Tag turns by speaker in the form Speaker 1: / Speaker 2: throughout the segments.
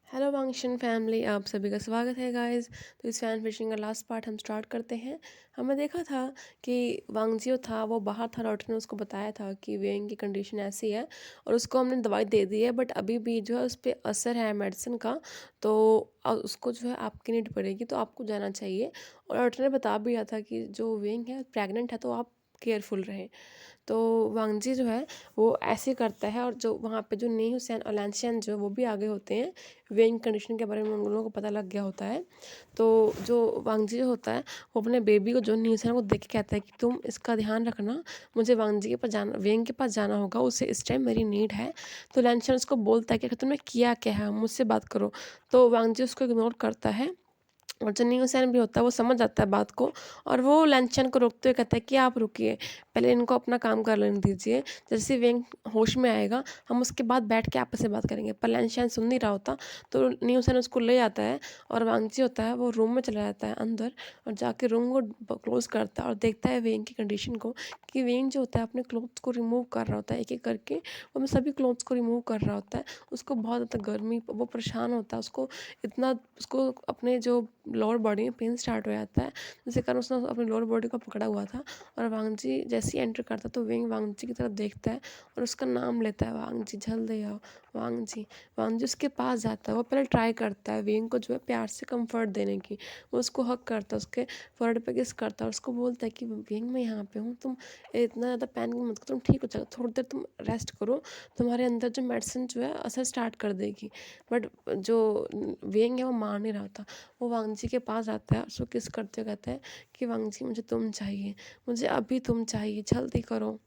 Speaker 1: Hello वांगशन family, आप सभी का स्वागत है गाइस। तो इस फैन फिशिंग का लास्ट पार्ट हम स्टार्ट करते हैं। हमने देखा था कि वांगजियो था, वो बाहर था। डॉक्टर ने उसको बताया था कि वेइंग की कंडीशन ऐसी है और उसको हमने दवाई दे दी है, बट अभी भी जो है उस पर असर है मेडिसिन का। तो उसको जो है आपकी नीड पड़ेगी, तो आपको जाना चाहिए। और डॉक्टर ने बता भी दिया था कि जो वेइंग है प्रेग्नेंट है, तो आप केयरफुल रहें। तो वांगजी जो है वो ऐसे करता है, और जो वहाँ पे जो नी हुसैन और लैंशियन जो वो भी आगे होते हैं। वेइंग कंडीशन के बारे में उन लोगों को पता लग गया होता है। तो जो वांगजी जो होता है वो अपने बेबी को, जो नी हुसैन को देख के कहता है कि तुम इसका ध्यान रखना, मुझे वांगजी के पास जाना, वेइंग के पास जाना होगा, उसे इस टाइम मेरी नीड है। तो लैंशियन उसको बोलता है कि तुमने किया क्या है, मुझसे बात करो। तो वांगजी उसको इग्नोर करता है, और जो न्यू सैन भी होता है वो समझ जाता है बात को। और वो लैंचन को रोकते हुए कहता है कि आप रुकिए, पहले इनको अपना काम कर लेने दीजिए। जैसे वेंग होश में आएगा, हम उसके बाद बैठ के आपस में बात करेंगे। पर लैंचन सुन नहीं रहा होता, तो न्यू सैन उसको ले आता है। और वांगची होता है वो रूम में चला जाता है अंदर, और जाके रूम को क्लोज करता है और देखता है वेंग की कंडीशन को, कि वेंग जो होता है अपने क्लोथ्स को रिमूव कर रहा होता है एक एक करके। वो अपने सभी क्लोथ्स को रिमूव कर रहा होता है। उसको बहुत ज़्यादा गर्मी, वो परेशान होता है। उसको इतना, उसको अपने जो लोअर बॉडी में पेन स्टार्ट हो जाता है, जिसके कारण उसने अपनी लोअर बॉडी को पकड़ा हुआ था। और वांगजी जैसे ही एंटर करता है, तो वेंग वांगजी की तरफ देखता है और उसका नाम लेता है, वांगजी जल्दी आओ, वांगजी। वांगजी उसके पास जाता है, वो पहले ट्राई करता है वेंग को जो है प्यार से कंफर्ट देने की। वो उसको हक करता है, उसके फोrehead पे किस करता है, और उसको बोलता है कि वेंग मैं यहाँ पे हूँ, तुम इतना ज़्यादा पैनिक मत करो, तुम ठीक हो जाओ, थोड़ी देर तुम रेस्ट करो, तुम्हारे अंदर जो मेडिसिन जो है असर स्टार्ट कर देगी। बट जो वेंग है वो मान नहीं रहा था। वो वांगजी के पास आता है, उसको किस करते हुए कहता है कि वांगजी मुझे तुम चाहिए, मुझे अभी तुम चाहिए, जल्दी करो।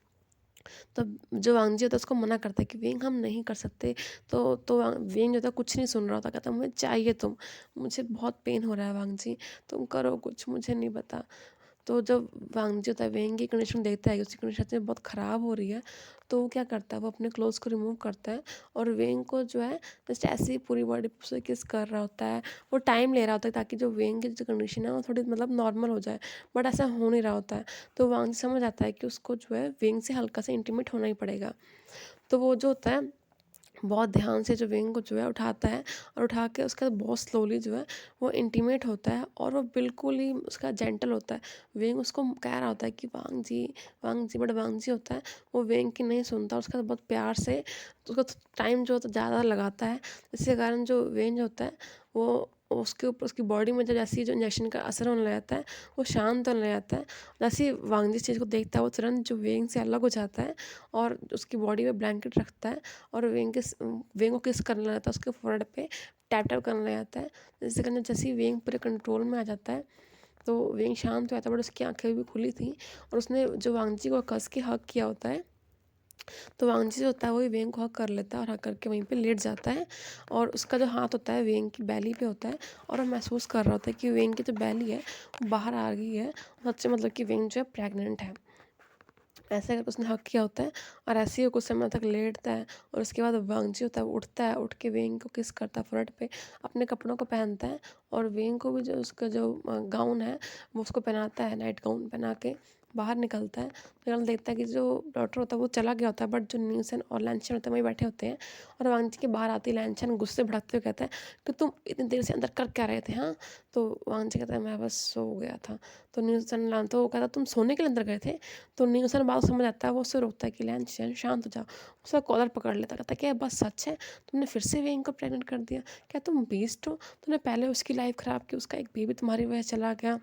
Speaker 1: तब जो वांगजी होता है उसको मना करता है कि वेंग हम नहीं कर सकते। तो वेंग जो था कुछ नहीं सुन रहा था, कहता मुझे चाहिए तुम, मुझे बहुत पेन हो रहा है वांगजी, तुम करो कुछ, मुझे नहीं पता। तो जब वांगजी होता है वेंग की कंडीशन देखता है कि उसकी कंडीशन सच में बहुत ख़राब हो रही है, तो वो क्या करता है, वो अपने क्लोथ्स को रिमूव करता है और वेंग को जो है जस्ट ऐसे ही पूरी बॉडी से किस कर रहा होता है। वो टाइम ले रहा होता है ताकि जो वेंग की जो कंडीशन है वो थोड़ी मतलब नॉर्मल हो जाए, बट ऐसा हो नहीं रहा होता है। तो वांगजी समझ आता है कि उसको जो है वेंग से हल्का सा इंटीमेट होना ही पड़ेगा। तो वो जो होता है बहुत ध्यान से जो विंग को जो है उठाता है, और उठा के उसके बाद बहुत स्लोली जो है वो इंटीमेट होता है, और वो बिल्कुल ही उसका जेंटल होता है। विंग उसको कह रहा होता है कि वांग जी, बट वांग जी होता है वो विंग की नहीं सुनता, उसका बहुत प्यार से उसका टाइम जो होता है ज़्यादा लगाता है, जिसके कारण जो विंग होता है वो उसके ऊपर, उसकी बॉडी में जब जैसे ही जो इंजेक्शन का असर होने लग जाता है, वो शांत होने लग जाता है। जैसे ही वांग जिस चीज़ को देखता है वो तुरंत जो वेंग से अलग हो जाता है, और उसकी बॉडी में ब्लैंकेट रखता है, और वेंग को किस करने लगा था उसके फोrehead पे, टैप टैप करने लगा जाता है। जिससे करने जैसे ही वेंग पूरे कंट्रोल में आ जाता है, तो वेंग शांत हो जाता है, बट उसकी आंखें भी खुली थी, और उसने जो वांगजी को कस के हक किया होता है। तो वांगजी जो होता है वही वेंग को हक कर लेता है, और हक करके वहीं पे लेट जाता है। और उसका जो हाथ होता है वेंग की बैली पे होता है, और वो महसूस कर रहा होता है कि वेंग की जो बैली है वो बाहर आ गई है, सच्चे मतलब कि वेंग जो है प्रेग्नेंट है। ऐसे करके उसने हक किया होता है, और ऐसे ही वो कुछ समय तक लेटता है। और उसके बाद वांगजी होता है वो उठता है, उठ के वेंग को किस करता है फोrehead पे, अपने कपड़ों को पहनता है, और वेंग को भी जो उसका जो गाउन है वो उसको पहनाता है, नाइट गाउन पहना के बाहर निकलता है। निकल देखता है कि जो डॉक्टर होता है वो चला गया होता है, बट जो न्यूसन और लैंशन होते हैं वहीं बैठे होते हैं। और वांगजी के बाहर आते ही लैंशन गुस्से भड़कते हुए कहता है कि तुम इतनी देर से अंदर कर क्या रहे थे, हाँ। तो वांगजी कहता है मैं बस सो गया था। तो न्यूसन, तो वो कहता तुम सोने के लिए अंदर गए थे। तो न्यूसन बात समझ आता है, वो उससे रोकता है कि लैंशन शांत हो जाओ। उसका कॉलर पकड़ लेता, कहता क्या बस सच है, तुमने फिर से वेंग को प्रेग्नेंट कर दिया, क्या तुम बीस्ट हो, तुमने पहले उसकी लाइफ ख़राब की, उसका एक बेबी तुम्हारी वजह से चला गया,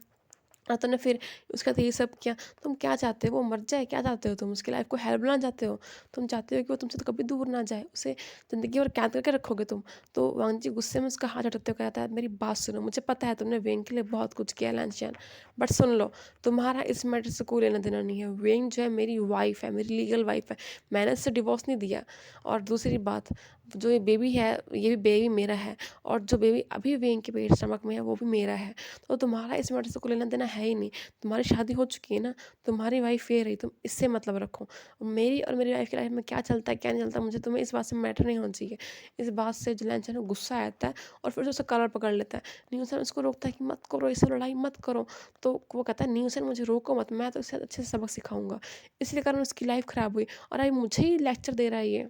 Speaker 1: और तुमने फिर उसके बाद ये सब किया। तुम क्या चाहते हो, वो मर जाए, क्या चाहते हो तुम, उसकी लाइफ को हेल बनाना चाहते हो, तुम चाहते हो कि वो तुमसे तो कभी दूर ना जाए, उसे ज़िंदगी भर कैद करके रखोगे तुम। तो वांगजी गुस्से में उसका हाथ झटकते हुए कहता है मेरी बात सुनो, मुझे पता है तुमने वेंग के लिए बहुत कुछ किया लैंशियन, बट सुन लो, तुम्हारा इस मैटर से कोई लेना देना नहीं है। वेंग जो है मेरी वाइफ है, मेरी लीगल वाइफ है, मैंने इससे डिवोर्स नहीं दिया। और दूसरी बात, जो ये बेबी है ये भी बेबी मेरा है, और जो बेबी अभी वेंग के पेट स्टमक में है वो भी मेरा है। तो तुम्हारा इस मैटर से कोई लेना देना है ही नहीं, तुम्हारी शादी हो चुकी है ना, तुम्हारी वाइफ ये रही, तुम इससे मतलब रखो। मेरी और मेरी वाइफ की लाइफ में क्या चलता है क्या नहीं चलता, मुझे तुम्हें इस बात से मैटर नहीं होना चाहिए। इस बात से जो लैंचन है गुस्सा आता है, और फिर से उसका कलर पकड़ लेता है। न्यूसन उसको रोकता है कि मत करो, इससे लड़ाई मत करो। तो वो कहता है न्यूसन मुझे रोको मत, मैं तो इससे अच्छे से सबक सिखाऊंगा। इसलिए कारण उसकी लाइफ ख़राब हुई, और अभी मुझे ही लेक्चर दे रहा है ये,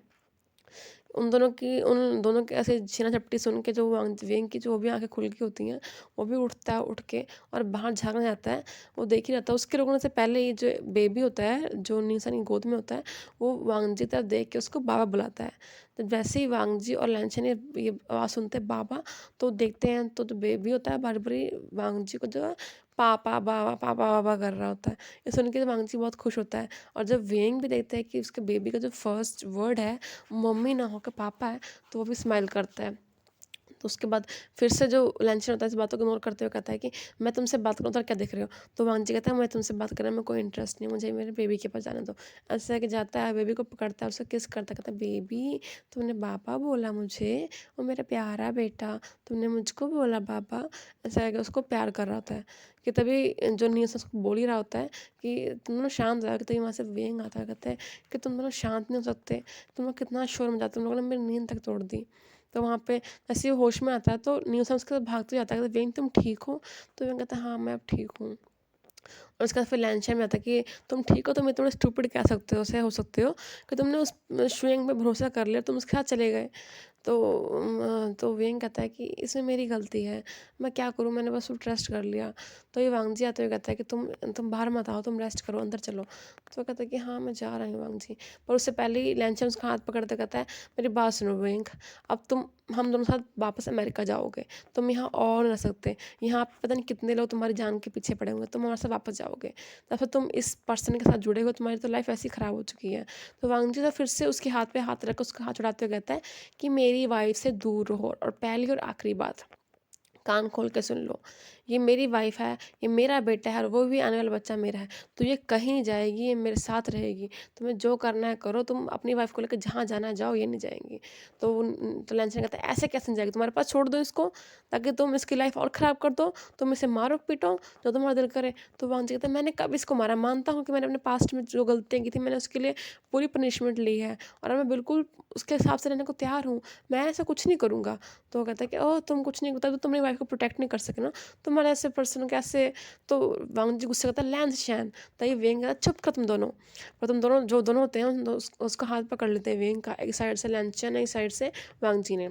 Speaker 1: उन दोनों की ऐसे छीना-झपटी सुन के जो वेंग की जो भी आँखें खुल गई होती हैं, वो भी उठता है उठ के और बाहर झाँकने जाता है। वो देख ही रहता है, उसके रुकने से पहले ये जो बेबी होता है, जो निसन की गोद में होता है, वो वांगजी की तरफ देख के उसको बाबा बुलाता है। तो जैसे ही वांगजी और लैनचेन ये आवाज़ सुनते हैं बाबा, तो देखते हैं तो जो बेबी होता है बारी-बारी वांगजी को जो है पापा कर रहा होता है। ये सुन के वांगजी बहुत खुश होता है और जब वेंग भी देखता है कि उसके बेबी का जो फर्स्ट वर्ड है मम्मी ना होकर पापा है, तो वो भी स्माइल करता है। तो उसके बाद फिर से जो लंचन होता है इस बातों को इग्नोर करते हुए कहता है कि मैं तुमसे बात करूँ तो क्या देख रहे हो? तो वांगजी कहता है मैं तुमसे बात करने में कोई इंटरेस्ट नहीं, मुझे मेरे बेबी के पास जाने दो। ऐसे करके जाता है, बेबी को पकड़ता है, उसे किस करता है, कहता है बेबी तुमने पापा बोला मुझे, ओ मेरा प्यारा बेटा, तुमने मुझको बोला पापा। ऐसा करके उसको प्यार कर रहा होता है कि तभी जो न्यूज़ उसको बोल ही रहा होता है कि तुम दोनों शांत हो जाओ, कि तभी वहाँ से वेंग आता है, कहता है कि तुम दोनों शांत नहीं हो सकते, तुम लोग कितना शोर मचाते, तुम लोगों ने मेरी नींद तक तोड़ दी। तो वहाँ पे जैसे ही वो होश में आता है तो न्यूसन उसके साथ भागते जाता है, कहता है वेन तुम ठीक हो? तो वेन कहता है हाँ मैं अब ठीक हूँ। और उसके बाद फिर लैनचैन में आता है कि तुम ठीक हो, तुम इतने स्टूपिड कह सकते हो, ऐसे हो सकते हो कि तुमने उस शुएंग पे भरोसा कर लिया, तुम उसके साथ चले गए। तो तो वेंग कहता है कि इसमें मेरी गलती है, मैं क्या करूँ, मैंने बस वो ट्रस्ट कर लिया। तो ये वांगजी आते हुए कहता है कि तुम बाहर मत आओ, तुम रेस्ट करो, अंदर चलो। तो वो कहता है कि हाँ मैं जा रहा हूँ वांगजी। पर उससे पहले ही लैनचैन उसका हाथ पकड़ते कहता है मेरी बात सुनो वेंग, अब तुम हम दोनों साथ वापस अमेरिका जाओगे, तुम यहाँ और रह सकते, यहाँ पे पता नहीं कितने लोग तुम्हारी जान के पीछे पड़े होंगे, तुम हमारे साथ वापस जाओगे, या फिर तुम इस पर्सन के साथ जुड़े हो, तुम्हारी तो लाइफ ऐसी ख़राब हो चुकी है। तो वांगजी तो फिर से उसके हाथ पे हाथ रख कर उसका हाथ छुड़ाते हुए कहता है कि मेरी वाइफ से दूर रहो, और पहली और आखिरी बात, कान खोल के सुन लो, ये मेरी वाइफ है, ये मेरा बेटा है और वो भी आने वाला बच्चा मेरा है। तो ये कहीं नहीं जाएगी, ये मेरे साथ रहेगी। तुम्हें जो करना है करो, तुम अपनी वाइफ को लेकर जहाँ जाना है जाओ, ये नहीं जाएँगी। तो लंचन कहता है ऐसे कैसे नहीं जाएगी, तुम्हारे पास छोड़ दो इसको, ताकि तुम इसकी लाइफ और ख़राब कर दो, तुम इसे मारो-पीटो, जो तुम्हारा दिल करे। तो वांजी कहता है मैंने कब इसको मारा? मानता हूँ कि मैंने अपने पास्ट में जो गलतियाँ की थी, मैंने उसके लिए पूरी पनिशमेंट ली है और मैं बिल्कुल उसके हिसाब से रहने को तैयार हूँ। मैं ऐसा कुछ नहीं करूँगा। तो वो कहता है कि ओह! तुम कुछ नहीं, तब तो तुम अपनी वाइफ को प्रोटेक्ट नहीं कर सके ना, तुम्हारे ऐसे पर्सन कैसे? तो वांगजी गुस्से करता है लैंस शैन, तभी वेंग कहता है चुप करो तुम दोनों। पर तुम दोनों जो दोनों होते हैं उसका हाथ पकड़ लेते हैं वेंग का, एक साइड से लैंस शैन, एक साइड से वांगजी ने।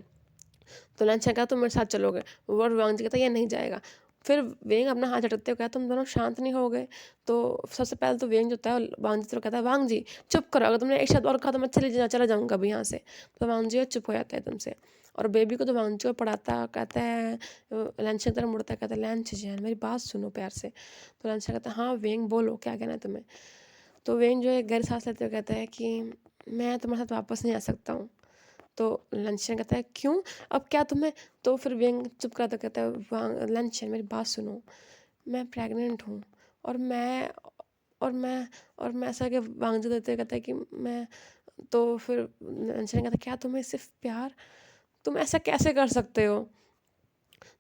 Speaker 1: तो लंच ने कहा तुम मेरे साथ चलोगे, और वांगजी कहता है ये नहीं जाएगा। फिर वेंग अपना हाथ झटकते हुए कहा तुम दोनों शांत नहीं हो गए। तो सबसे पहले तो वेंग जो होता है वांगजी की तरफ कहता है वांगजी चुप करो, अगर तुमने एक शब्द और कहा तो मैं चला जाऊँगा अभी यहाँ से। तो वांगजी चुप हो जाता है एकदम से। और बेबी को तो वांगजी को पढ़ाता कहता है लंच की तरफ मुड़ता है, कहता है लंच जैन मेरी बात सुनो प्यार से। तो लंच कहता है हाँ वेंग बोलो क्या कहना है तुम्हें। तो वेंग जो है गहरी सांस लेते हुए कहता है कि मैं तुम्हारे साथ वापस नहीं आ सकता हूँ। तो लंचन कहता है क्यों? अब क्या तुम्हें? तो फिर व्यंग चुप कराता कहता है लंचन मेरी बात सुनो, मैं प्रेग्नेंट हूँ और मैं और मैं और मैं ऐसा कि वांगजी देते कहता है कि मैं, तो फिर लंचन कहता है क्या तुम्हें सिर्फ प्यार, तुम ऐसा कैसे कर सकते हो?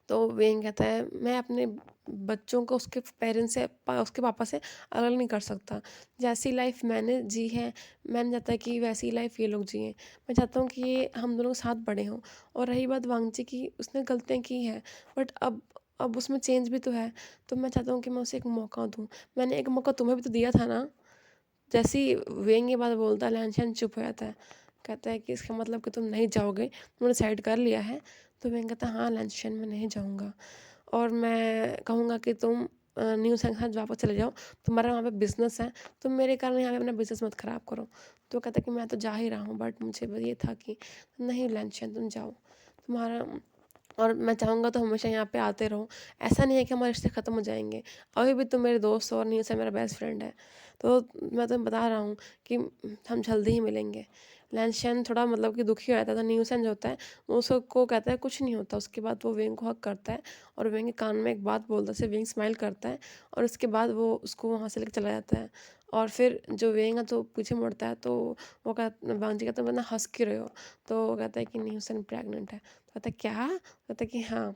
Speaker 1: तो वेंग कहता है मैं अपने बच्चों को उसके पेरेंट्स से उसके पापा से अलग नहीं कर सकता। जैसी लाइफ मैंने जी है, मैंने चाहता है कि वैसी लाइफ ये लोग जिएँ। मैं चाहता हूँ कि ये हम दोनों के साथ बड़े हों। और रही बात वांगची की, उसने गलतियाँ की हैं, बट अब उसमें चेंज भी तो है। तो मैं चाहता हूँ कि मैं उसे एक मौका दूँ। मैंने एक मौका तुम्हें भी तो दिया था ना। जैसे ही वेंग ये बात बोलता है लैनचैन चुप हो जाता है। कहता है कि इसका मतलब कि तुम नहीं जाओगे, तुमने डिसाइड कर लिया है। तो वेंग कहता है हाँ लैनचैन मैं नहीं जाऊँगा और मैं कहूँगा कि तुम न्यू संग के साथ वापस चले जाओ, तुम्हारा वहाँ पे बिज़नेस है, तुम मेरे कारण यहाँ पे अपना बिज़नेस मत ख़राब करो। तो कहता है कि मैं तो जा ही रहा हूँ, बट मुझे बस ये था कि नहीं लैनचैन तुम जाओ, तुम्हारा और मैं चाहूँगा तो हमेशा यहाँ पे आते रहो। ऐसा नहीं है कि हमारे रिश्ते ख़त्म हो जाएँगे। अभी भी तुम मेरे दोस्त हो और न्यू से मेरा बेस्ट फ्रेंड है। तो मैं तुम्हें बता रहा हूँ कि हम जल्दी ही मिलेंगे। लैनशैन थोड़ा मतलब कि दुखी हो जाता था, न्यूसेन जो होता है वो उसको कहता है कुछ नहीं होता। उसके बाद वो वेंग को हग करता है और वेंग के कान में एक बात बोलता है, सिर्फ वेंग स्माइल करता है और उसके बाद वो उसको वहाँ से लेके चला जाता है। और फिर जो वेंग है तो पीछे मुड़ता है, तो वो वांगजी कहता है वरना हँस क्यों रहे हो? तो वो कहता है कि न्यूसेन प्रेग्नेंट है। तो कहता है क्या? कहता है कि हाँ।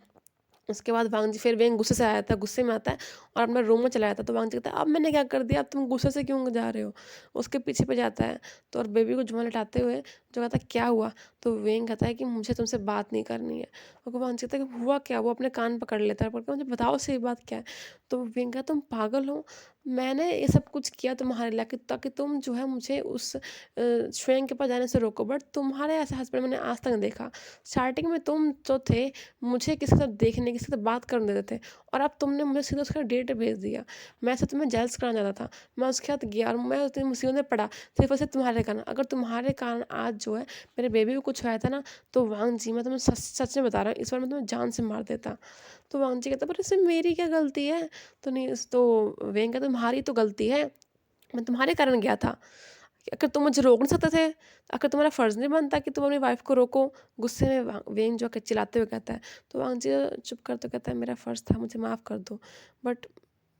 Speaker 1: उसके बाद वांगजी फिर वेंग गुस्से से आ जाता है, गुस्से में आता है और अपना रूम में चला जाता है। तो वांगजी कहता है अब मैंने क्या कर दिया, अब तुम गुस्से से क्यों जा रहे हो? उसके पीछे पे जाता है तो और बेबी को जुम्मन लटाते हुए जो कहता है क्या हुआ? तो वेंग कहता है कि मुझे तुमसे बात नहीं करनी है। और वांगजी कहता है कि हुआ क्या? वो अपने कान पकड़ लेता है, पकड़ के मुझे बताओ सही बात क्या है? तो वेंग कहता है तुम पागल हो? मैंने ये सब कुछ किया तुम्हारे लिए कि ताकि तुम जो है मुझे उस श्वेंग के पास जाने से रोको, बट तुम्हारे ऐसा हस्बैंड मैंने आज तक नहीं देखा। स्टार्टिंग में तुम जो थे, मुझे किसी के साथ देखने, किसी के साथ बात करने देते थे, और अब तुमने मुझे सीधा उसका डेट भेज दिया। मैं ऐसे तुम्हें जेलस कराना चाहता था। मैं उसके साथ गया और मैं उतनी मुसीबत में पड़ा, सिर्फ़ और सिर्फ़ तुम्हारे कारण। अगर तुम्हारे कारण आज जो है मेरे बेबी को कुछ हुआ था ना, तो वांग जी मैं तुम्हें सच सच में बता रहा हूँ, इस बार मैं तुम्हें जान से मार देता। तो वांग जी कहता, पर इसमें मेरी क्या गलती है? तो नहीं उस तो वेंग कहता, तुम्हारी तो गलती है, मैं तुम्हारे कारण गया था। अगर तुम मुझे रोक नहीं सकते थे, अगर तुम्हारा फ़र्ज़ नहीं बनता कि तुम अपनी वाइफ़ को रोको, गुस्से में वेंग जो है चिल्लाते हुए कहता है। तो वांग जी चुप कर तो कहता है, मेरा फ़र्ज़ था, मुझे माफ़ कर दो। बट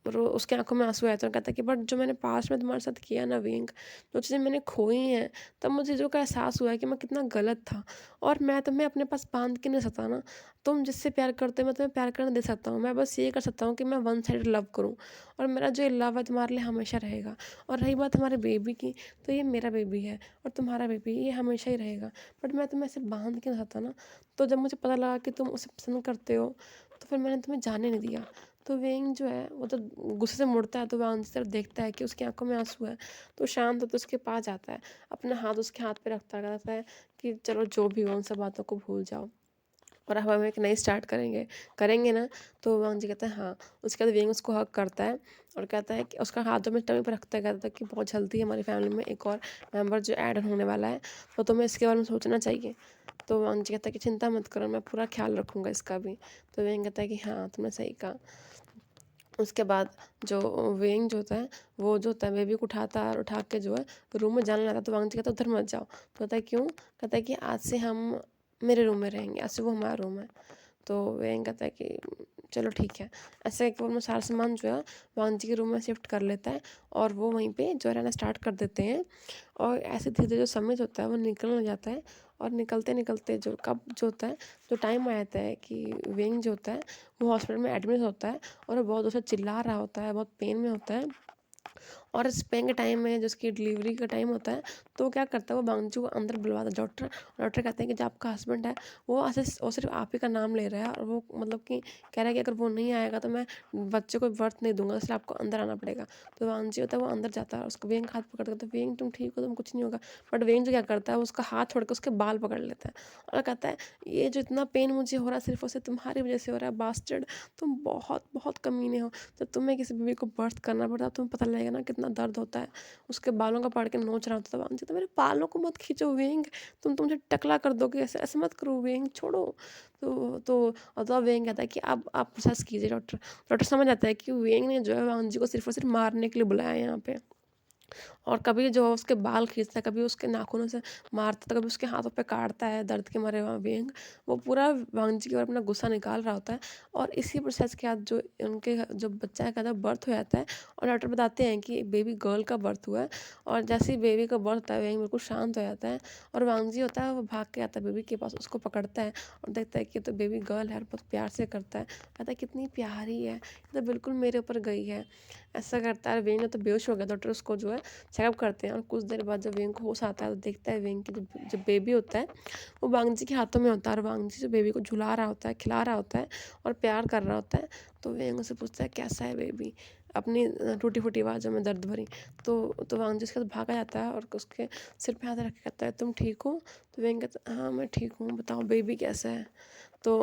Speaker 1: रो उसकी आँखों में आँसू आए थे और कहता है कि बट जो मैंने पास्ट में तुम्हारे साथ किया ना वेंग, जो चीज़ें मैंने खोई हैं, तब मुझे जो का एहसास हुआ है कि मैं कितना गलत था, और मैं तुम्हें अपने पास बाँध के नहीं सकता ना। तुम जिससे प्यार करते हो मैं तुम्हें प्यार करने दे सकता हूँ। मैं बस ये कर सकता हूँ कि मैं वन साइडेड लव करूँ, और मेरा जो ये लव है तुम्हारे लिए हमेशा रहेगा। और रही बात हमारे बेबी की, तो ये मेरा बेबी है और तुम्हारा बेबी, ये हमेशा ही रहेगा। बट मैं तुम्हें ऐसे बाँध के नहीं सकता ना। तो जब मुझे पता लगा कि तुम उसे पसंद करते हो, तो फिर मैंने तुम्हें जाने नहीं दिया। तो वेंग जो है वो तो गुस्से से मुड़ता है, तो वो आंटी की तरफ देखता है कि उसकी आँखों में आँसू है, तो शांत होकर उसके पास जाता है, अपना हाथ उसके हाथ पे रखता है, कहता है कि चलो जो भी हो उन सब बातों को भूल जाओ, और अब हम एक नई स्टार्ट करेंगे, करेंगे ना? तो वांग जी कहता है हाँ। उसके बाद वेंग उसको हग करता है और कहता है कि उसका हाथ जो अपनी टमी पे रखता है, कहता है कि बहुत जल्दी हमारी फैमिली में एक और मेंबर जो ऐड होने वाला है, तो तुम्हें इसके बारे में सोचना चाहिए। तो वांग जी कहता है कि चिंता मत करो, मैं पूरा ख्याल रखूँगा इसका भी। तो वेंग कहता है कि हाँ, तुमने सही कहा। उसके बाद जो वेंग जो होता है, वो जो होता है बेबी को उठाता है और उठा के जो है रूम में जाने लगा, तो वांग जी कहता है उधर मत जाओ। तो कहता है क्यों? कहता है कि आज से हम मेरे रूम में रहेंगे, आज से वो हमारा रूम है। तो वेंग कहता है कि चलो ठीक है। ऐसे करके वो अपना सारा सामान जो है वांग जी के रूम में शिफ्ट कर लेता है, और वो वहीं पे जो है रहना स्टार्ट कर देते हैं। और ऐसे धीरे-धीरे जो समय जो होता है वो निकलने जाता है, और निकलते-निकलते जो कब जो होता है, जो टाइम आ जाता है कि वेंग जो होता है वो हॉस्पिटल में एडमिट होता है, और वो बहुत ज़ोर से चिल्ला रहा होता है, बहुत पेन में होता है। और स्पेन के टाइम में जो उसकी डिलीवरी का टाइम होता है, तो वो क्या करता है, वो बांगचू को अंदर बुलवाता है डॉक्टर। डॉक्टर कहते हैं कि जो आपका हस्बैंड है, वो सिर्फ आप ही का नाम ले रहा है, और वो मतलब कि कह रहा है कि अगर वो नहीं आएगा तो मैं बच्चे को बर्थ नहीं दूंगा, इसलिए आपको अंदर आना पड़ेगा। तो वांगजी होता है वो अंदर जाता है, उसको वेंग हाथ पकड़ के, तो वेंग तुम ठीक हो, तुम कुछ नहीं होगा। बट वेंग जो क्या करता है, वो उसका हाथ छोड़ के उसके बाल पकड़ लेता है, और कहता है ये जो इतना पेन मुझे हो रहा है सिर्फ और सिर्फ तुम्हारी वजह से हो रहा है बास्टर्ड। तुम बहुत बहुत कमीने हो। जब तुम्हें किसी बेबी को बर्थ करना पड़ता है, तुम्हें पता लगेगा ना कितना दर्द होता है। उसके बालों का पकड़ के नोच रहा होता था वांछित, तो मेरे बालों को मत खींचो वेंग, तुम मुझे टकला कर दोगे, ऐसे ऐसे मत करो वेंग, छोड़ो। तो और तब वेंग कहता है कि अब आप प्रोसेस कीजिए डॉक्टर। डॉक्टर समझ आता है कि वेंग ने जो है वांजी को सिर्फ और सिर्फ मारने के लिए बुलाया है यहाँ पे। और कभी जो उसके बाल खींचता है, कभी उसके नाखूनों से मारता है, तो कभी उसके हाथों पे काटता है दर्द के मारे वहाँ वेंग। वो पूरा वांगजी की ओर अपना गुस्सा निकाल रहा होता है, और इसी प्रोसेस के बाद जो उनके जो बच्चा है कहता बर्थ हो जाता है, और डॉक्टर बताते हैं कि बेबी गर्ल का बर्थ हुआ है। और जैसे ही बेबी का बर्थ होता है, वेंग बिल्कुल शांत हो जाता है, और वांगजी होता है वो भाग के आता है बेबी के पास, उसको पकड़ता है और देखता है कि ये तो बेबी गर्ल है, और बहुत प्यार से करता है, कहता है कितनी प्यारी है, ये तो बिल्कुल मेरे ऊपर गई है। ऐसा करता है, वेंग तो बेहोश हो गया, डॉक्टर उसको जो है चेकअप करते हैं, और कुछ देर बाद जब वेंग को होश आता है, तो देखता है वेंग की जो बेबी होता है वो वांगजी के हाथों में होता है, और वांगजी जो बेबी को झुला रहा होता है, खिला रहा होता है, और प्यार कर रहा होता है। तो वेंग उससे पूछता है कैसा है बेबी, अपनी टूटी फूटी आवाज़ों में दर्द भरी। तो वांगजी उसके साथ भागा जाता है, और उसके सिर पे हाथ रख के कहता है तुम ठीक हो? तो वेंग कहता है हाँ मैं ठीक हूँ, बताओ बेबी कैसा है? तो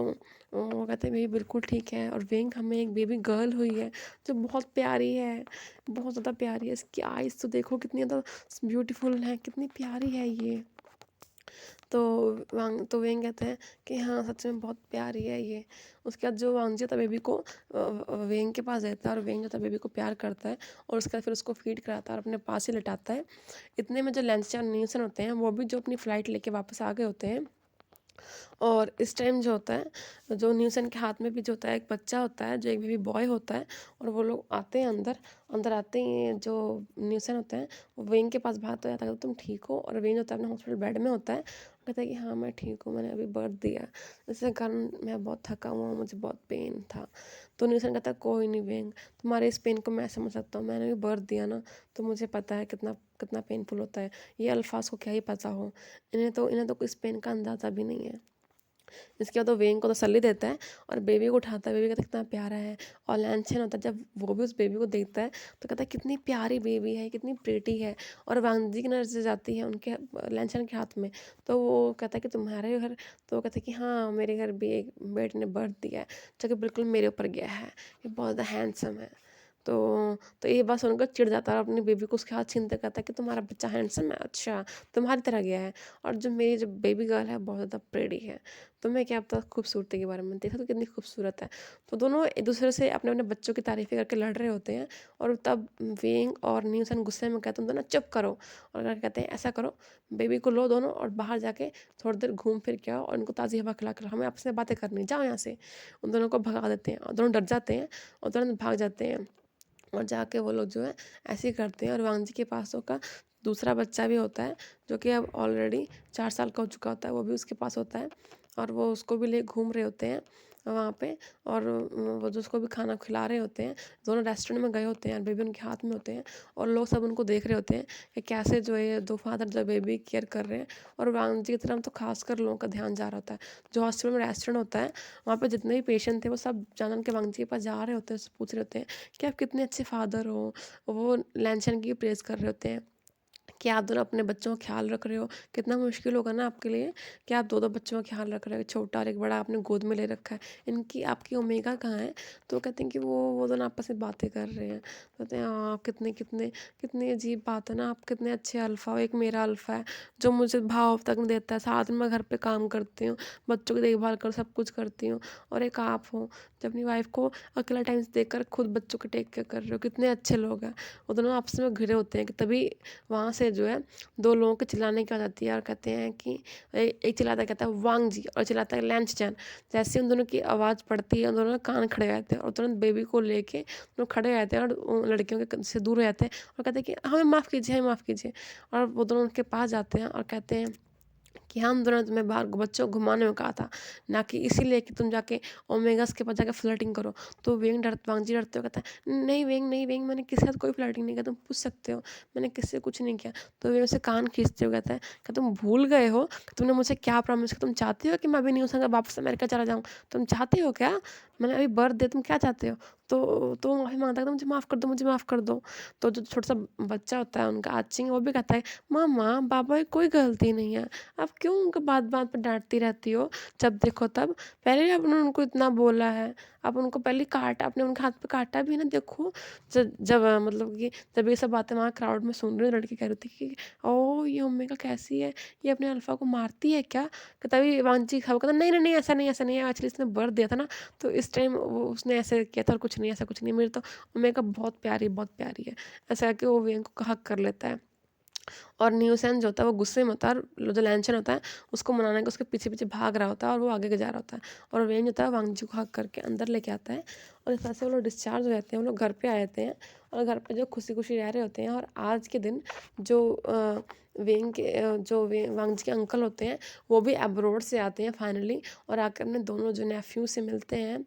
Speaker 1: वो कहते हैं बेबी बिल्कुल ठीक है, और वेंग हमें एक बेबी गर्ल हुई है जो बहुत प्यारी है, बहुत ज़्यादा प्यारी है। इसकी आइज़ तो देखो कितनी ज़्यादा ब्यूटीफुल है, कितनी प्यारी है ये। तो वेंग कहते हैं कि हाँ सच में बहुत प्यारी है ये। उसके बाद जो वांगजी होता है बेबी को वेंग के पास देता है, और वेंग जो होता है बेबी को प्यार करता है, और उसके बाद फिर उसको फीड कराता है और अपने पास ही लिटाता है। इतने में जो लेंसचे और न्यूसन होते हैं, वो भी जो अपनी फ़्लाइट लेके वापस आ गए होते हैं। और इस टाइम जो होता है, जो न्यूसन के हाथ में भी जो होता है एक बच्चा होता है, जो एक बेबी बॉय होता है, और वो लोग आते हैं अंदर। अंदर आते ही जो न्यूसन होते हैं वो वेंग के पास भागता जाता है, तुम ठीक हो? और वेंग होता है अपने हॉस्पिटल बेड में होता है, वो कहता है कि हाँ मैं ठीक हूँ, मैंने अभी बर्थ दिया, इसके कारण मैं बहुत थका हुआ हूँ, मुझे बहुत पेन था। तो न्यूसन कहता है कोई नहीं वेंग, तुम्हारे इस पेन को मैं समझ सकता हूँ, मैंने भी बर्थ दिया ना, तो मुझे पता है कितना कितना पेनफुल होता है। ये अल्फाज को क्या ही पता हो, इन्हें तो इस पेन का अंदाज़ा भी नहीं है। इसके बाद वो वेंग को तसल्ली देता है और बेबी को उठाता है, बेबी कहता है कितना प्यारा है। और लैनचेन होता है, जब वो भी उस बेबी को देखता है तो कहता है कितनी प्यारी बेबी है, कितनी प्रीटी है। और वांगजी की नज़र जाती है उनके लैनचेन के हाथ में, तो वो कहता है कि तुम्हारे घर, तो वो कहता है कि हाँ मेरे घर भी एक बेटे ने बर्थ दिया है जो कि बिल्कुल मेरे ऊपर गया है, ये बहुत ज़्यादा हैंडसम है। तो ये बात सुनकर चिढ़ जाता है और अपनी बेबी को उसके हाथ छीनते कहता है कि तुम्हारा बच्चा हैंडसम है, अच्छा तुम्हारी तरह गया है, और जो मेरी जो बेबी गर्ल है बहुत ज़्यादा प्रेटी है। तो मैं क्या पता खूबसूरती के बारे में देखा तो कितनी खूबसूरत है। तो दोनों एक दूसरे से अपने अपने बच्चों की तारीफ़ें करके लड़ रहे होते हैं, और तब वेंग और न्यूसन गुस्से में कहते हैं तुम दोनों चुप करो, और कहते हैं ऐसा करो, बेबी को लो दोनों और बाहर जाके थोड़ी देर घूम फिर के आओ और उनको ताज़ी हवा खिला कर, हमें आपस में बातें करनी, जाओ यहाँ से। उन दोनों को भगा देते हैं और दोनों डर जाते हैं और तुरंत भाग जाते हैं। और जाके वो लोग जो है ऐसे ही करते हैं, और वांगजी के पास का दूसरा बच्चा भी होता है जो कि अब ऑलरेडी 4 साल का हो चुका होता है, वो भी उसके पास होता है, और वो उसको भी ले घूम रहे होते हैं वहाँ पे। और वो जो उसको भी खाना खिला रहे होते हैं, दोनों रेस्टोरेंट में गए होते हैं और बेबी उनके हाथ में होते हैं, और लोग सब उनको देख रहे होते हैं कि कैसे जो है ये दो फादर जो बेबी केयर कर रहे हैं। और वांगजी की तरफ तो खासकर लोगों का ध्यान जा रहा होता है। जो हॉस्पिटल में रेस्टोरेंट होता है, वहाँ पे जितने भी पेशेंट थे वो सब जान के वांगजी के पास जा रहे होते हैं, उससे पूछ रहे होते हैं कि आप कितने अच्छे फादर हो। वो लैनचैन की प्रेज़ कर रहे होते हैं कि आप दोनों अपने बच्चों का ख़्याल रख रहे हो। कितना मुश्किल होगा ना आपके लिए कि आप 2-2 बच्चों का ख़्याल रख रहे हो, एक छोटा और एक बड़ा आपने गोद में ले रखा है। इनकी आपकी ओमेगा कहाँ है? तो वो कहते हैं कि वो दोनों आपस में बातें कर रहे हैं। तो कहते हैं हाँ, कितने कितने कितनी अजीब बात है ना, आप कितने अच्छे अल्फ़ा हो, एक मेरा अल्फ़ा है जो मुझे भाव तक नहीं देता है। साथ में मैं घर पे काम करती हूँ, बच्चों की देखभाल कर सब कुछ करती हूँ, और एक आप हो जो अपनी वाइफ़ को अकेला टाइम देकर खुद बच्चों को टेक केयर कर रहे हो। कितने अच्छे लोग हैं। वो दोनों आपस में घिरे होते हैं कि तभी वहाँ से जो है 2 लोगों के चिल्लाने की आवाज़ आती है, और कहते हैं कि एक चिल्लाता कहता है वांग जी, और चिल्लाता है लैंसचैन। जैसे ही उन दोनों की आवाज़ पड़ती है, उन दोनों के कान खड़े हो जाते हैं और तुरंत बेबी को लेके वो खड़े हो जाते हैं और लड़कियों के से दूर हो जाते हैं और कहते हैं कि हमें माफ़ कीजिए, हमें माफ़ कीजिए। और वो दोनों उनके पास जाते हैं और कहते हैं कि हम दोनों ने तुम्हें बाहर बच्चों को घुमाने में कहा था, ना कि इसीलिए कि तुम जाके ओमेगास के पास जाके फ्लर्टिंग करो। तो वांगजी डरते हुए कहता है, नहीं वेंग, नहीं वेंग, मैंने किसी के साथ कोई फ्लर्टिंग नहीं किया, तुम पूछ सकते हो, मैंने किसी से कुछ नहीं किया। तो वेंग उसे कान खींचते हुए कहता है कि तुम भूल गए हो कि तुमने मुझसे क्या प्रॉमिस किया, तुम चाहते हो कि मैं अभी न्यूज़ वापस अमेरिका चला जाऊँ? तुम चाहते हो क्या? मैंने अभी बर्थ दिया, तुम क्या चाहते हो? तो माफ़ी माँगता है कि मुझे माफ़ कर दो, मुझे माफ़ कर दो। तो जो छोटा-सा बच्चा होता है उनका आचिंग, वो भी कहता है, मम्मा, पापा की कोई गलती नहीं है। आप क्यों उनको बात-बात पे डाँटती रहती हो? जब देखो तब, पहले भी आपने उनको इतना बोला है, आप उनको पहले काटा, आपने उनके हाथ पे काटा भी ना, देखो। जब मतलब कि जब ये सब बातें वहाँ क्राउड में सुन रही हूँ, लड़की कह रही थी कि ओह! ये ओमेगा कैसी है? ये अपने अल्फ़ा को मारती है क्या? तभी वांची था, वो कहता नहीं, नहीं, नहीं, ऐसा नहीं, ऐसा नहीं है, एक्चुअली इसने बर्थ दिया था ना, तो इस टाइम वो उसने ऐसे किया था, और कुछ नहीं, ऐसा कुछ नहीं है, मेरी तो ओमेगा बहुत प्यारी है। ऐसा करके वो वेंग को हग कर लेता है। और न्यूसेंस जो होता है वो गुस्से में होता है, और जो लैनचेन होता है उसको मनाने के उसके पीछे-पीछे भाग रहा होता है, और वो आगे जा रहा होता है। और वेन जो होता है वांगजी को हग करके अंदर लेके आता है, और इस तरह से वो लोग डिस्चार्ज हो जाते हैं, वो लोग घर पे आ जाते हैं, और घर पे जो खुशी-खुशी रह रहे होते हैं। और आज के दिन जो वांगजी के अंकल होते हैं, वो भी अब्रॉड से आते हैं फाइनली, और आकर अपने दोनों जो नेफ्यू से मिलते हैं,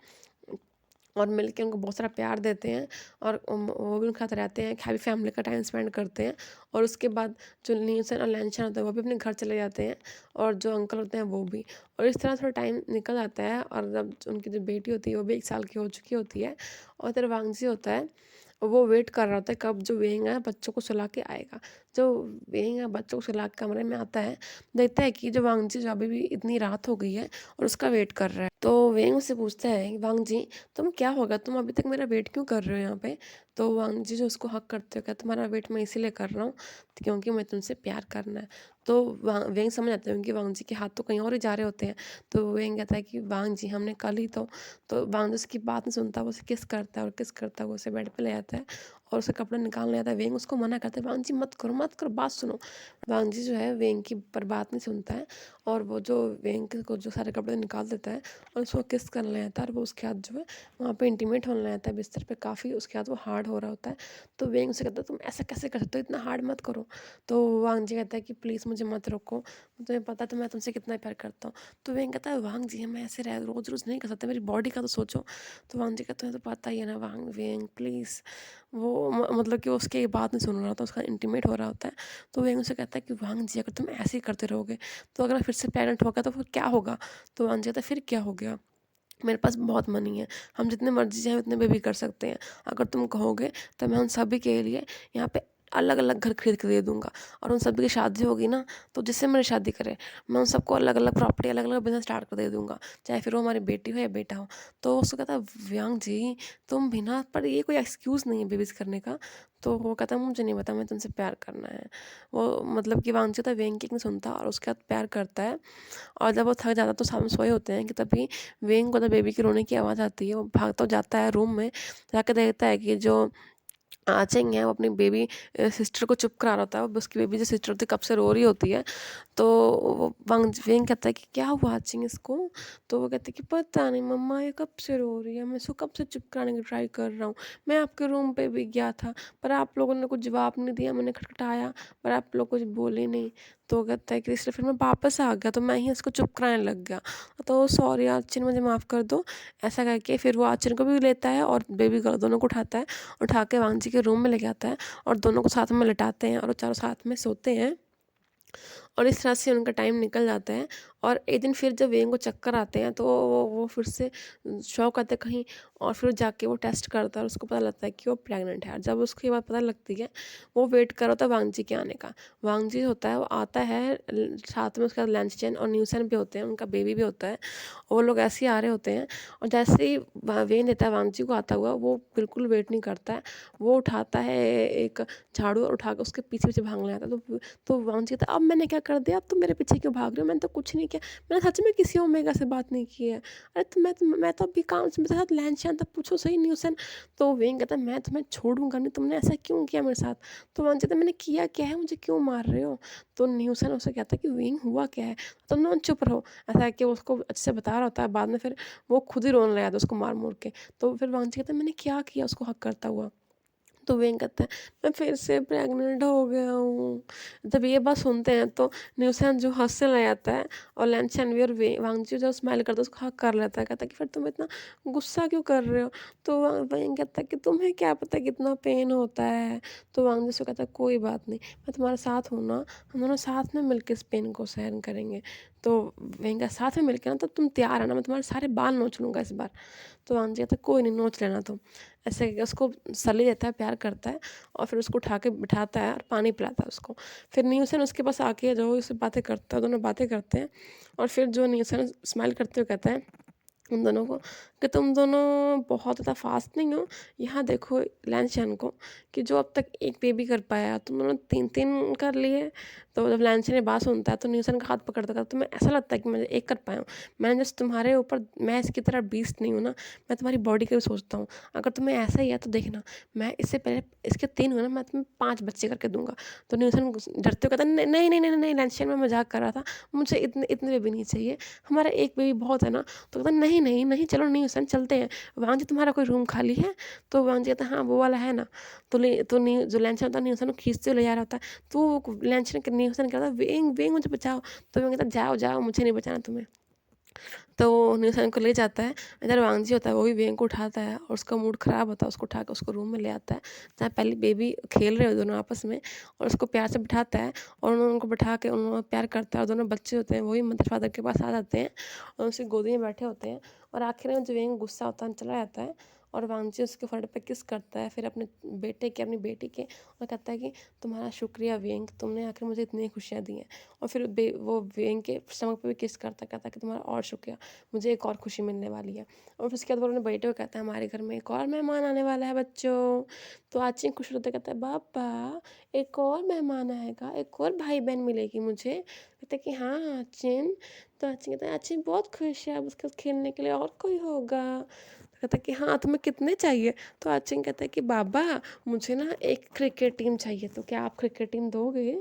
Speaker 1: और मिलके उनको बहुत सारा प्यार देते हैं, और वो भी उनके साथ रहते हैं, हैप्पी फैमिली का टाइम स्पेंड करते हैं। और उसके बाद जो न्यूसन और लैनचैन होता है वो भी अपने घर चले जाते हैं, और जो अंकल होते हैं वो भी। और इस तरह थोड़ा टाइम निकल जाता है, और जब उनकी जो बेटी होती है वो भी 1 साल की हो चुकी होती है, और इधर वांगजी होता है, वो वेट कर रहा होता है कब जो वेंग है बच्चों को सुला के आएगा। जो वेंग है बच्चों को सुला के कमरे में आता है, देखता है कि जो वांगजी जो अभी भी इतनी रात हो गई है और उसका वेट कर रहा है। तो वेंग उससे पूछता है, वांगजी तुम क्या होगा, तुम अभी तक मेरा वेट क्यों कर रहे हो यहाँ पे? तो वांगजी जो उसको हक करते हो कहता, तुम्हारा वेट मैं इसीलिए कर रहा हूँ क्योंकि मुझे तुमसे प्यार करना है। तो वेंग समझ आता है क्योंकि वांगजी के हाथ तो कहीं और ही जा रहे होते हैं। तो वेंग कहता है कि वांगजी हमने कल ही तो वांगजी उसकी बात नहीं सुनता, वो उसे किस करता है, और किस करता है वो उसे बेड पे ले जाता है और उसे कपड़ा निकालने आता है। वेंग उसको मना करता है, वांगजी मत करो, मत करो, बात सुनो। वांगजी जो है वेंग की पर बात नहीं सुनता है, और वो जो वेंग को जो सारे कपड़े निकाल देता है और उसको किस करने आता है, और वो उसके हाथ जो है वहाँ पे इंटीमेट होने आता है बिस्तर पे काफ़ी, उसके बाद वो हार्ड हो रहा होता है। तो वेंग उसे कहता है, तुम ऐसा कैसे कर सकते हो, इतना हार्ड मत करो। तो वांग जी कहता है कि प्लीज़ मुझे मत रोको, तुम्हें पता है तो मैं तुमसे कितना प्यार करता हूँ। तो वेंग कहता है, वांग जी मैं ऐसे रह रोज़ रोज़ नहीं कर सकता, मेरी बॉडी का तो सोचो। तो वांग जी कहते हैं, तो पता ही है ना वांग वेंग प्लीज़। वो मतलब कि वो उसकी बात नहीं सुन रहा होता, उसका इंटीमेट हो रहा होता है। तो वेंग उनसे कहता है कि वांग जी, अगर तुम ऐसे ही करते रहोगे तो अगर फिर से प्रेग्नेंट हो गया तो फिर क्या होगा? तो वांग जी कहता है, फिर क्या हो गया? मेरे पास बहुत मनी है, हम जितने मर्ज़ी चाहें उतने बेबी कर सकते हैं। अगर तुम कहोगे तो मैं उन सभी के लिए यहाँ पे अलग-अलग घर खरीद के दे दूँगा, और उन सभी की शादी होगी ना, तो जिससे मेरी शादी करे, मैं उन सबको अलग-अलग प्रॉपर्टी, अलग-अलग बिज़नेस स्टार्ट कर दे दूँगा, चाहे फिर वो हमारी बेटी हो या बेटा हो। तो उसको कहता है, "व्यांग जी, तुम भी ना, पर ये कोई एक्सक्यूज़ नहीं है बेबीज़ करने का।" तो वो कहता है, "मुझे नहीं पता, मुझे तुमसे प्यार करना है।" वो मतलब कि वांग जी होता है, वेंग की नहीं सुनता और उसके बाद प्यार करता है। और जब वो थक जाता है तो सामने सोए होते हैं कि तभी वेंग को तो बेबी के रोने की आवाज़ आती है। वो भागता जाता है रूम में, जाके देखता है कि जो आचेंग है वो अपनी बेबी सिस्टर को चुप करा रहा होता है। वो उसकी बेबी जो सिस्टर होती है कब से रो रही होती है। तो वो वांग वेंग कहता है कि क्या हुआ आचिंग इसको? तो वो कहती है कि पता नहीं मम्मा, ये कब से रो रही है, मैं इसको कब से चुप कराने की ट्राई कर रहा हूँ। मैं आपके रूम पे भी गया था पर आप लोगों ने कुछ जवाब नहीं दिया, मैंने खटखटाया पर आप लोग कुछ बोले नहीं। तो वो कहता है कि इसलिए फिर मैं वापस आ गया, तो मैं ही इसको चुप कराने लग गया। तो सॉरी आचिन, मुझे माफ़ कर दो। ऐसा करके फिर वो आचिन को भी लेता है और बेबी गर्ल दोनों को उठाता है। उठा के वांग जी के रूम में लेके आता है और दोनों को साथ में लिटाते हैं और वो चारों साथ में सोते हैं। और इस तरह से उनका टाइम निकल जाता है। और एक दिन फिर जब वेंग को चक्कर आते हैं तो वो फिर से शौक आते हैं कहीं, और फिर जाके वो टेस्ट करता है और उसको पता लगता है कि वो प्रेग्नेंट है। जब उसको ये बात पता लगती है, वो वेट कर रहा होता है वांग जी के आने का। वांग जी होता है वो आता है, साथ में उसका लैंसचेन और न्यूसन भी होते हैं, उनका बेबी भी होता है। वो लोग ऐसे ही आ रहे होते हैं और जैसे ही वेन देता है वांग जी को आता हुआ, वो बिल्कुल वेट नहीं करता है। वो उठाता है एक झाड़ू और उठा के उसके पीछे पीछे भागने लगता है। तो वांग जी कहता है, अब मैंने क्या कर दिया, अब तुम मेरे पीछे क्यों भाग रहे हो, मैंने तो कुछ नहीं किया, मैंने सच में किसी ओमेगा से बात नहीं की है। अरे तो मैं तो अभी काम से मेरे साथ लैंड तब पूछो सही न्यूसन। तो वेंग कहता है, मैं तुम्हें छोड़ूंगा नहीं, तुमने ऐसा क्यों किया मेरे साथ? तो वांग जी कहता है, मैंने किया क्या है, मुझे क्यों मार रहे हो? तो न्यूसन उसे कहता है कि वेंग हुआ क्या है, तुम दोनों चुप रहो। ऐसा है कि वो उसको अच्छे से बता रहा होता है, बाद में फिर वो खुद ही रोने लगा था उसको मार मोर के। तो फिर वांग जी कहता है, मैंने क्या किया उसको हक करता हुआ? तो वेंग कहता है, मैं फिर से प्रेग्नेंट हो गया हूँ। जब ये बात सुनते हैं तो न्यूसेन जो हँसने लग जाता है और लैन चैनवी और वांगजी जो स्माइल करता है उसको हक कर लेता है। कहता है कि फिर तुम इतना गुस्सा क्यों कर रहे हो? तो वेंग कहता है कि तुम्हें क्या पता कितना पेन होता है? तो वांगजी से कहता है, कोई बात नहीं, मैं तुम्हारे साथ हूँ ना, हम दोनों साथ में मिलकर इस पेन को सहन करेंगे। तो वेंग का साथ में मिलकर ना, तो तुम तैयार है ना, मैं तुम्हारे सारे बाल नोच लूँगा इस बार। तो वांगजी कहता है, कोई नहीं, नोच लेना तुम। ऐसे करके उसको सली देता है, प्यार करता है और फिर उसको उठा के बिठाता है और पानी पिलाता है उसको। फिर न्यूसन उसके पास आके जो उससे बातें करता है, दोनों बातें करते हैं। और फिर जो न्यूसन स्माइल करते हुए कहता है उन दोनों को कि तुम दोनों बहुत ज़्यादा फास्ट नहीं हो। यहाँ देखो लैंशन को, कि जो अब तक एक बेबी कर पाया, तुम दोनों 3-3 कर लिए। तो जब लैंशन ये बात सुनता है तो न्यूसन का हाथ पकड़ता है, तुम्हें ऐसा लगता है कि मैं एक कर पाया हूँ? मैंने जस्ट तुम्हारे ऊपर, मैं इसकी तरह बीस्ट नहीं हूँ ना, मैं तुम्हारी बॉडी का भी सोचता हूँ। अगर तुम्हें ऐसा ही है तो देखना, मैं इससे पहले इसके 3 हुए ना, मैं तुम्हें 5 बच्चे करके दूँगा। तो न्यूसन डरते हुए कहता है, नहीं, नहीं, नहीं, नहीं, लैंशन, मैं मज़ाक कर रहा था, मुझे इतने इतने बेबी नहीं चाहिए, हमारा एक बेबी बहुत है ना। तो कहता, नहीं, नहीं, नहीं, चलो न्यूसन चलते हैं। वांग जी, तुम्हारा कोई रूम खाली है? तो वांग जी कहता है, हाँ, वो वाला है ना। तो न्यू जो लैंसन होता है, न्यूसन को खींचते हुए ले जा रहा होता है। तो लैंसन न्यूसन कहता है, वेंग, वेंग मुझे बचाओ। तो वेंग कहता है, जाओ, जाओ, मुझे नहीं बचाना तुम्हें। तो वो न्यूसन को ले जाता है। इधर वांग जी होता है, वो भी वेंग को उठाता है और उसका मूड ख़राब होता है, उसको उठा के उसको रूम में ले आता है, जहाँ पहले बेबी खेल रहे हो दोनों आपस में, और उसको प्यार से बिठाता है और उनको बिठा के उन प्यार करता है। और दोनों बच्चे होते हैं वो भी मदर फादर के पास आ जाते हैं और उनसे गोदी में बैठे होते हैं। और आखिर में जो वेंग गुस्सा होता है चला जाता है और वांग जी उसके फोrehead पे किस करता है, फिर अपने बेटे के, अपनी बेटी के, और कहता है कि तुम्हारा शुक्रिया वेंग, तुमने आखिर मुझे इतनी खुशियाँ दी हैं। और फिर वो वेंग के स्टमक पे भी किस करता है, कहता है कि तुम्हारा और शुक्रिया, मुझे एक और खुशी मिलने वाली है। और फिर उसके बाद वो अपने बेटे को कहता है, हमारे घर में एक और मेहमान आने वाला है बच्चों। तो आची खुश होते कहता है, पापा एक और मेहमान आएगा, एक और भाई बहन मिलेगी मुझे? कहते हैं कि हाँ आचिन। तो आची कहता है, आचिन बहुत खुश है, अब उसके साथ खेलने के लिए और कोई होगा? तो कहता है कि हाँ, तुम्हें कितने चाहिए? तो आचिन कहता है कि बाबा, मुझे ना एक क्रिकेट टीम चाहिए, तो क्या आप क्रिकेट टीम दोगे?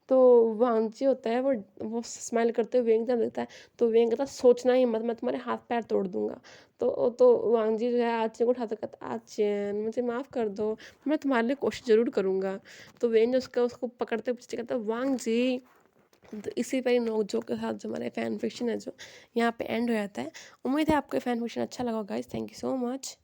Speaker 1: तो वांगजी होता है, वो स्माइल करते हुए वेंग जब देखता है, तो वेंग कहता है, सोचना ही मत, मैं तुम्हारे हाथ पैर तोड़ दूंगा। तो वांगजी जो है आचिन को उठाता कहता, आचिन मुझे माफ़ कर दो, मैं तुम्हारे लिए कोशिश ज़रूर करूँगा। तो वेंग जो उसको पकड़ते हुए पीछे कहता है, वांग जी। तो इसी पर नोक-झोंक के साथ जो हमारा फैन फिक्शन है जो यहाँ पे एंड हो जाता है। उम्मीद है आपको ये फैन फिक्शन अच्छा लगा होगा guys. Thank you so much.